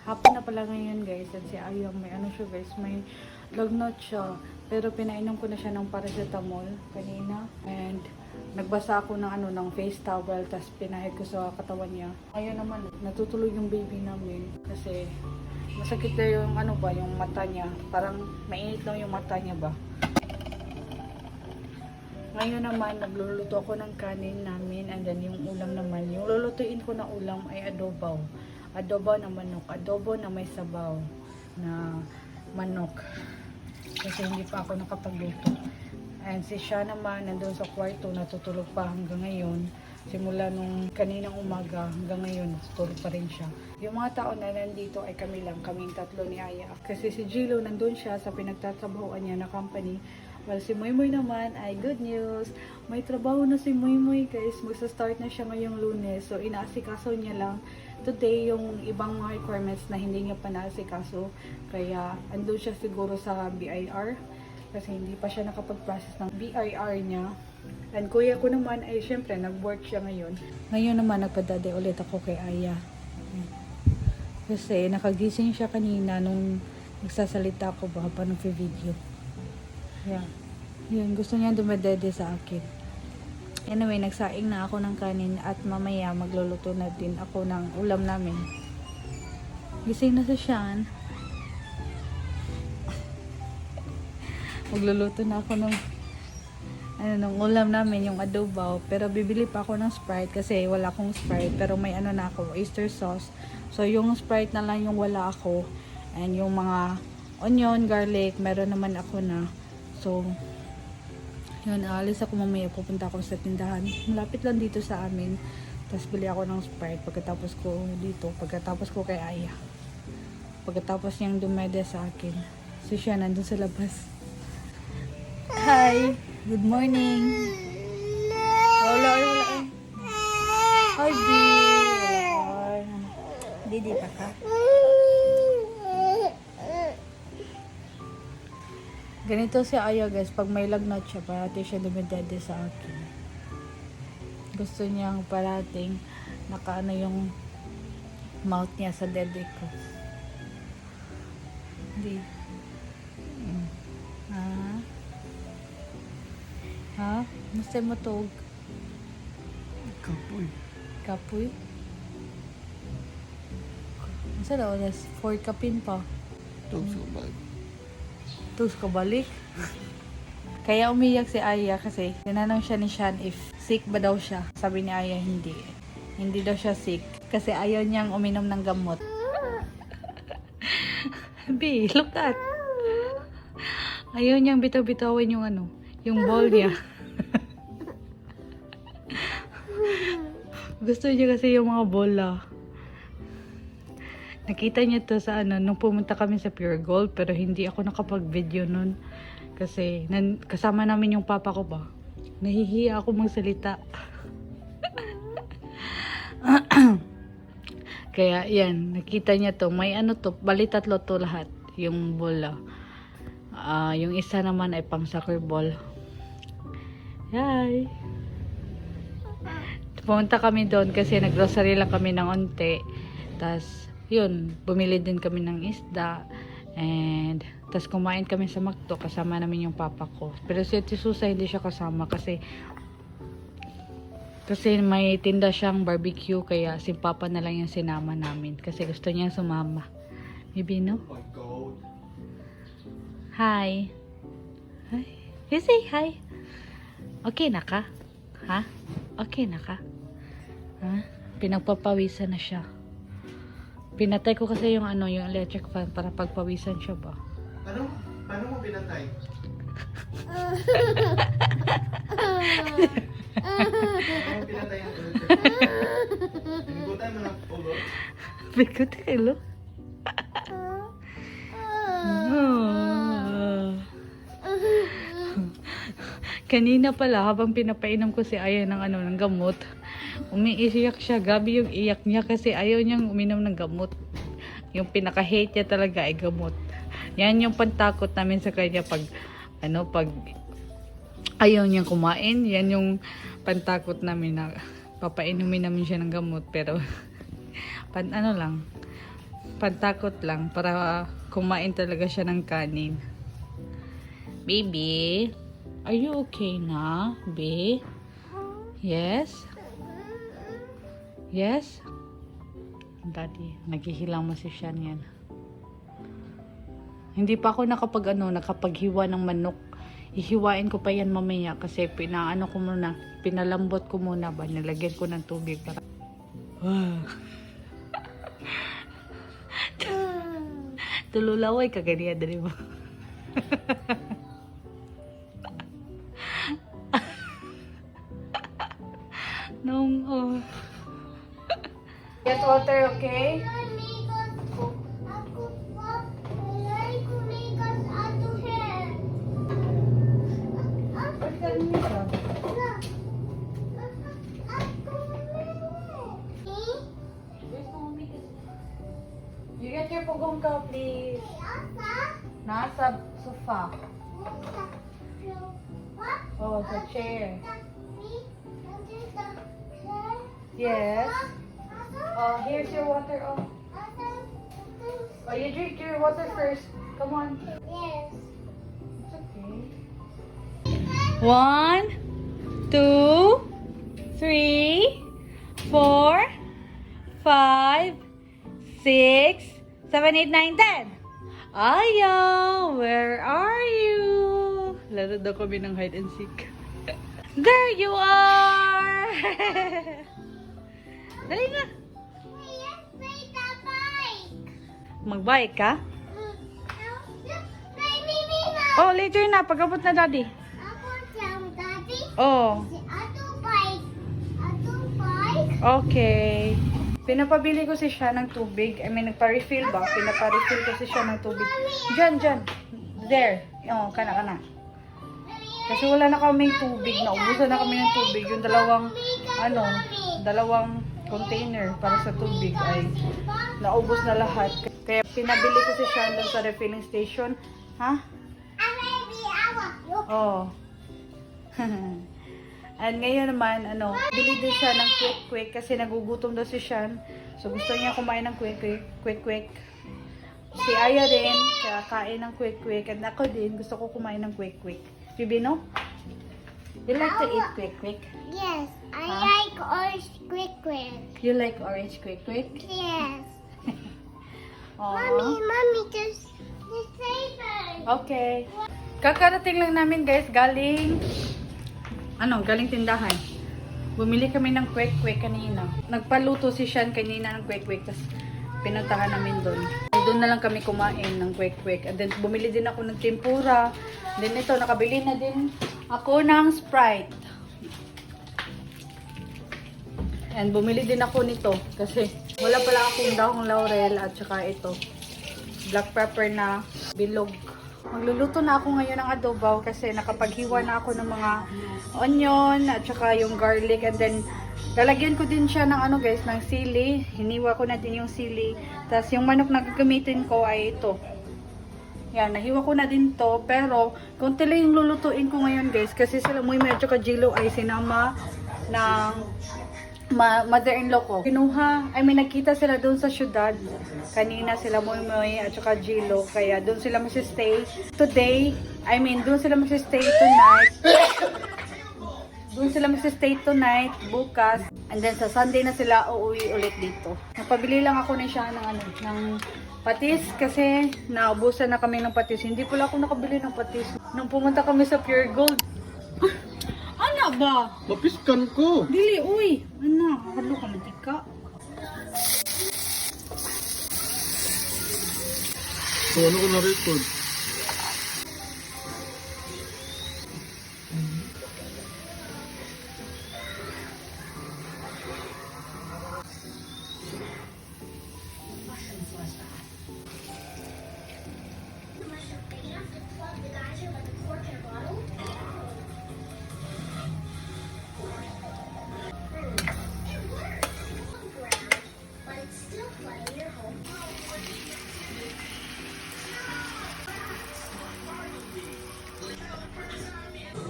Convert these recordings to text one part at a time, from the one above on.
hapon na pala ngayon guys. At si Ayang may ano siya guys, may lagnat siya. Pero pinainom ko na siya ng paracetamol kanina. And nagbasa ako ng ano ng face towel, tapos pinahid ko sa katawan niya. Ngayon naman natutulog yung baby namin kasi masakit na yung ano ba, yung mata niya. Parang mainit lang yung mata niya ba. Ngayon naman, nagluluto ako ng kanin namin, and then yung ulam naman, yung lulutuin ko na ulam ay adobo. Adobo na manok, adobo na may sabaw na manok. Kasi hindi pa ako nakapagluto. And si Sha naman, nandun sa kwarto, natutulog pa hanggang ngayon. Simula nung kaninang umaga hanggang ngayon, natutulog pa rin siya. Yung mga tao na nandito ay kami lang, kaming tatlo ni Aya. Kasi si Gilo, nandun siya sa pinagtatrabahoan niya na company. Well, si Moymoy naman ay good news. May trabaho na si Moymoy guys. Magsa-start na siya ngayong Lunes. So, inaasikaso niya lang today yung ibang mga requirements na hindi niya pa naasikaso. Kaya, andun siya siguro sa BIR. Kasi hindi pa siya nakapag-process ng BIR niya. And kuya ko naman ay syempre nag-work siya ngayon. Ngayon naman nagpadade ulit ako kay Aya. Kasi nakagising siya kanina nung nagsasalita ko ba pa nag-video. Yeah. Yun, gusto niya dumadede sa akin. Anyway, nagsaing na ako ng kanin at mamaya magluluto na din ako ng ulam namin. Gising na si Sean. Magluluto na ako ng ulam namin, yung adobo. Pero bibili pa ako ng Sprite kasi wala akong Sprite. Pero may ano na ako, oyster sauce. So, yung Sprite na lang yung wala ako. And yung mga onion, garlic, meron naman ako na. So, yun, alis ako mamaya, pupunta ako sa tindahan. Malapit lang dito sa amin. Tapos bili ako ng Sprite pagkatapos ko dito, pagkatapos ko kay Aya. Pagkatapos niyang dumede sa akin. So siya, nandun sa labas. Hi! Good morning! Wala. Hi, B! Didi pa ka? Ganito si Aya guys, pag may lagnat siya, parati siya dumidede sa akin. Gusto niyang parating nakaano yung mouth niya sa dede ko. Hindi. Ha? Musta mo tog? Kapoy. Kapoy? Masa daw, 4 kapin pa. Tog sa bag. Tapos kabalik. Kaya umiyak si Aya kasi tinanong siya ni Sean if sick ba daw siya. Sabi ni Aya hindi. Hindi daw siya sick kasi ayaw niyang uminom ng gamot. B, look at. Ayaw niyang bitaw-bitawin yung ano, yung ball niya. Gusto niya kasi yung mga bola. Nakita niya to sa ano, nung pumunta kami sa Pure Gold, pero hindi ako nakapag-video nun. Kasi, kasama namin yung papa ko ba. Nahihiya ako magsalita. Kaya, yan, nakita niya to. May ano to, bali tatlo to lahat. Yung bola. Yung isa naman ay pang soccer ball. Hi! Pumunta kami doon kasi nag-grocery lang kami ng onte. Tas yun, bumili din kami ng isda. And tas kumain kami sa McDo, kasama namin yung papa ko. Pero si Ate Susa hindi siya kasama kasi may tinda siyang barbecue, kaya si papa na lang yung sinama namin kasi gusto niya sumama. Maybe no? Oh my God. Hi. Hi. You say hi. Okay na ka? Ha? Okay na ka? Ha? Pinagpapawisan na siya. Pinatay ko kasi yung ano, yung electric fan para pagpawisan siya ba. Ano? Paano mo pinatay? Paano mo pinatay ang ulo? Pinigutan mo ng ulo? Bigot hello. Kanina pala, habang pinapainom ko si Aya ng ano, ng gamot, umiiyak siya. Gabi yung iyak niya kasi ayaw niyang uminom ng gamot. Yung pinaka-hate niya talaga ay gamot. Yan yung pantakot namin sa kanya pag ayaw niyang kumain. Yan yung pantakot namin na papainumin namin siya ng gamot. Pero, Pantakot lang para kumain talaga siya ng kanin. Baby, are you okay na, babe? Yes? Yes? Daddy, naghihilang mo si Sean yan. Hindi pa ako nakapaghiwa ng manok. Ihiwain ko pa yan mamaya kasi pinalambot ko muna ba, nilagyan ko ng tubig para tululaway ka ganyan, di ba? Get water, okay? You get your pugong ka, please. Nasa sofa. Oh, sa chair. Yes. Oh, here's your water. Oh, you drink your water first. Come on. Yes. It's okay. 1, 2, 3, 4, 5, 6, 7, 8, 9, 10. Ayaw, where are you? Laro daw kami ng hide and seek. There you are! Dali na. Let's play the bike. Mag-bike ka? Baby, Mima. Oh, later na. Pag-abot na, daddy. Ako siyang daddy. Oh, Si Ato bike. Ato bike. okay. Pinapabili ko si siya ng tubig. I mean, nagpa-refill ba? Pinapa-refill ko si siya ng tubig. Diyan. There. Oh, kana. Kasi wala na kaming tubig. Naubusan na kami ng tubig. Yung dalawang container para sa tubig ay naubos na lahat. Kaya pinabili ko si siya doon sa refilling station. Ha? Baby, awa. Oh. And ngayon naman, bili din siya ng quick kasi nagugutom daw si Sean. So gusto niya kumain ng quick. Si Aya din, kaya kain ng quick. And ako din, gusto ko kumain ng quick. Bibi, no? You like to eat quick? Yes, I Huh? like orange quick. You like orange quick? Yes. Aww. Mommy, just the saver. Okay. Kakarating lang namin guys, galing tindahan. Bumili kami ng quick kanina. Nagpaluto si Sean kanina ng quick, tapos pinuntahan namin doon. Doon na lang kami kumain ng quick. And then bumili din ako ng tempura. Then ito, nakabili na din ako ng Sprite. And bumili din ako nito kasi wala pala akong dahong laurel at saka ito, black pepper na bilog. Magluluto na ako ngayon ng adobo kasi nakapaghiwa na ako ng mga onion at saka yung garlic, and then lalagyan ko din siya ng ng sili. Hiniwa ko na din yung sili. Tapos yung manok na gagamitin ko ay ito. Yan, nahiwa ko na din to, pero konti lang yung lulutuin ko ngayon guys kasi sila Muymay at saka Jilo ay sinama ng mother-in-law ko. Nagkita sila doon sa syudad. Kanina sila Muymay at saka Jilo, kaya doon sila mag-stay today. Doon sila mag-stay tonight. Doon sila mag-stay tonight, bukas. And then sa Sunday na sila uuwi ulit dito. Nagpabili lang ako na siya ng patis kasi naubusan na kami ng patis. Hindi pala ako nakabili ng patis. Nung pumunta kami sa Pure Gold. Ano ba? Mapiskan ko. Dili, uy. Ano? Halo ka mantika. So ano ko na-record?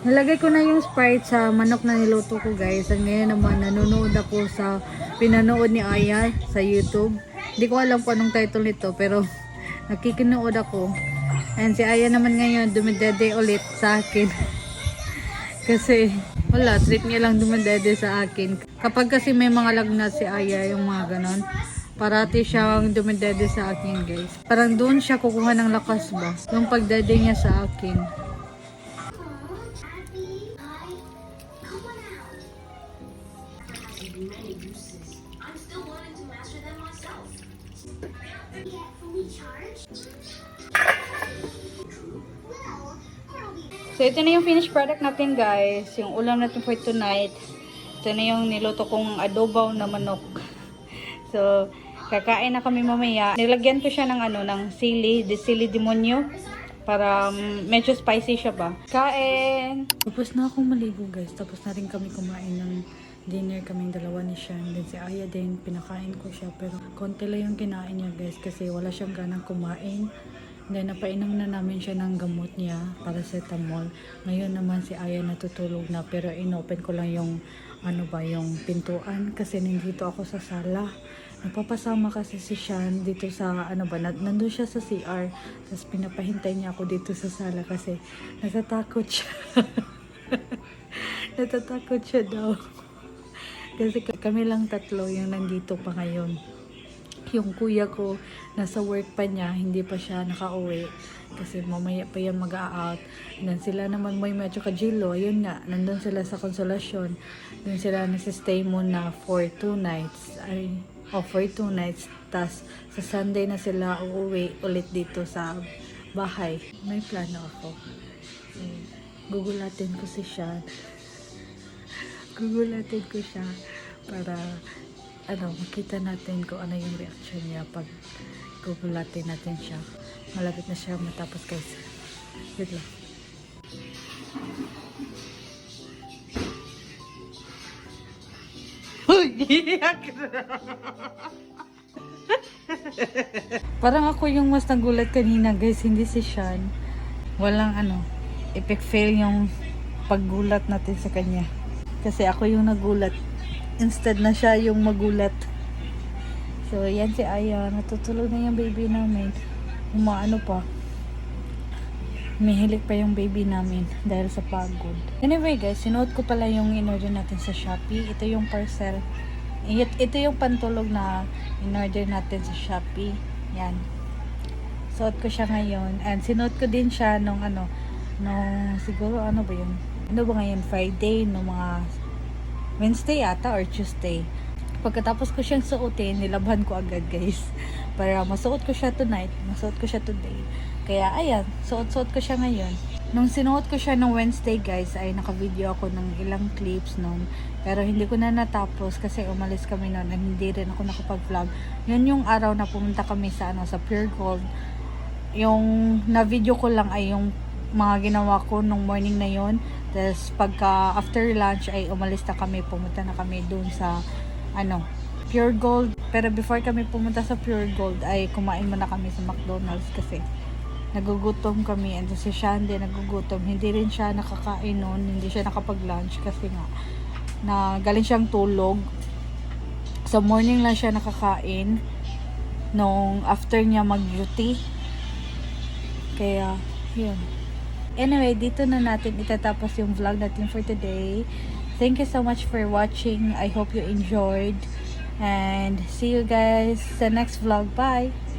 Nalagay ko na yung Sprite sa manok na niluto ko guys. At ngayon naman nanonood ako sa pinanood ni Aya sa YouTube. Hindi ko alam kung anong title nito, pero nakikinood ako. And si Aya naman ngayon, dumidede ulit sa akin. Kasi, wala, treat niya lang dumidede sa akin. Kapag kasi may mga lagnat si Aya, yung mga ganon, parati siyang dumidede sa akin, guys. Parang doon siya kukuha ng lakas ba? Yung pagdede niya sa akin. So, ito na yung finished product natin, guys. Yung ulam natin for tonight. Ito na yung niluto kong adobo na manok. So, kakain na kami mamaya. Nilagyan ko siya ng ng sili demonyo. Para medyo spicy siya ba. Kain! Tapos na akong maligo, guys. Tapos na rin kami kumain ng dinner kaming dalawa ni Sean. Then si Aya din, pinakain ko siya. Pero konti lang yung kinain niya, guys. Kasi wala siyang ganang kumain. Then, napainom na namin siya ng gamot niya, paracetamol. Ngayon naman si Aya natutulog na, pero inopen ko lang yung, yung pintuan kasi nandito ako sa sala. Napapasama kasi si Sean dito sa, nandun siya sa CR. Tapos pinapahintay niya ako dito sa sala kasi natatakot siya. Natatakot siya daw. Kasi kami lang tatlo yung nandito pa ngayon. Yung kuya ko, nasa work pa niya, hindi pa siya nakauwi. Kasi mamaya pa yan mag-a-out. Then sila naman may medyo kajilo. Ayun nga, nandun sila sa Konsolasyon. Doon sila nasa-stay muna for 2 nights. For 2 nights. Tas sa Sunday na sila uuwi ulit dito sa bahay. May plano ako. Gugulatin ko si Sean. Gugulatin ko siya para makita natin kung ano yung reaction niya pag gugulatin natin siya. Malapit na siya matapos, guys. Wait lang. Parang ako yung mas nagulat kanina, guys, hindi si Sean. Walang epic fail yung paggulat natin sa kanya. Kasi ako yung nagulat. Instead na siya yung magulat. So, yan si Aya. Natutulog na yung baby namin. Umaano pa. Mihilik pa yung baby namin dahil sa pagod. Anyway, guys, sinuot ko pala yung in-order natin sa Shopee. Ito yung parcel. Ito yung pantulog na in-order natin sa Shopee. Yan. Suot ko siya ngayon. And sinuot ko din siya nung siguro ano ba yun? Ano ba ngayon? Friday, nung mga Wednesday ata or Tuesday. Pagkatapos ko siyang suotin, nilabhan ko agad, guys. Para masuot ko siya tonight, masuot ko siya today. Kaya ayan, suot-suot ko siya ngayon. Nung sinuot ko siya nung Wednesday, guys, ay naka-video ako ng ilang clips nun. Pero hindi ko na natapos kasi umalis kami nun and hindi rin ako nakapag-vlog. Yun yung araw na pumunta kami sa Pure Gold. Yung na-video ko lang ay yung mga ginawa ko nung morning na yon. Tapos pagka after lunch ay umalis na kami, pumunta na kami dun sa Pure Gold. Pero before kami pumunta sa Pure Gold ay kumain muna kami sa McDonald's kasi nagugutom kami. And si Sean din nagugutom, hindi rin siya nakakain nun, hindi siya nakapag-lunch kasi nga galing siyang tulog. Sa morning lang siya nakakain nung after niya mag-duty. Kaya yun. Anyway, dito na natin itatapos yung vlog natin for today. Thank you so much for watching. I hope you enjoyed. And see you guys sa next vlog. Bye!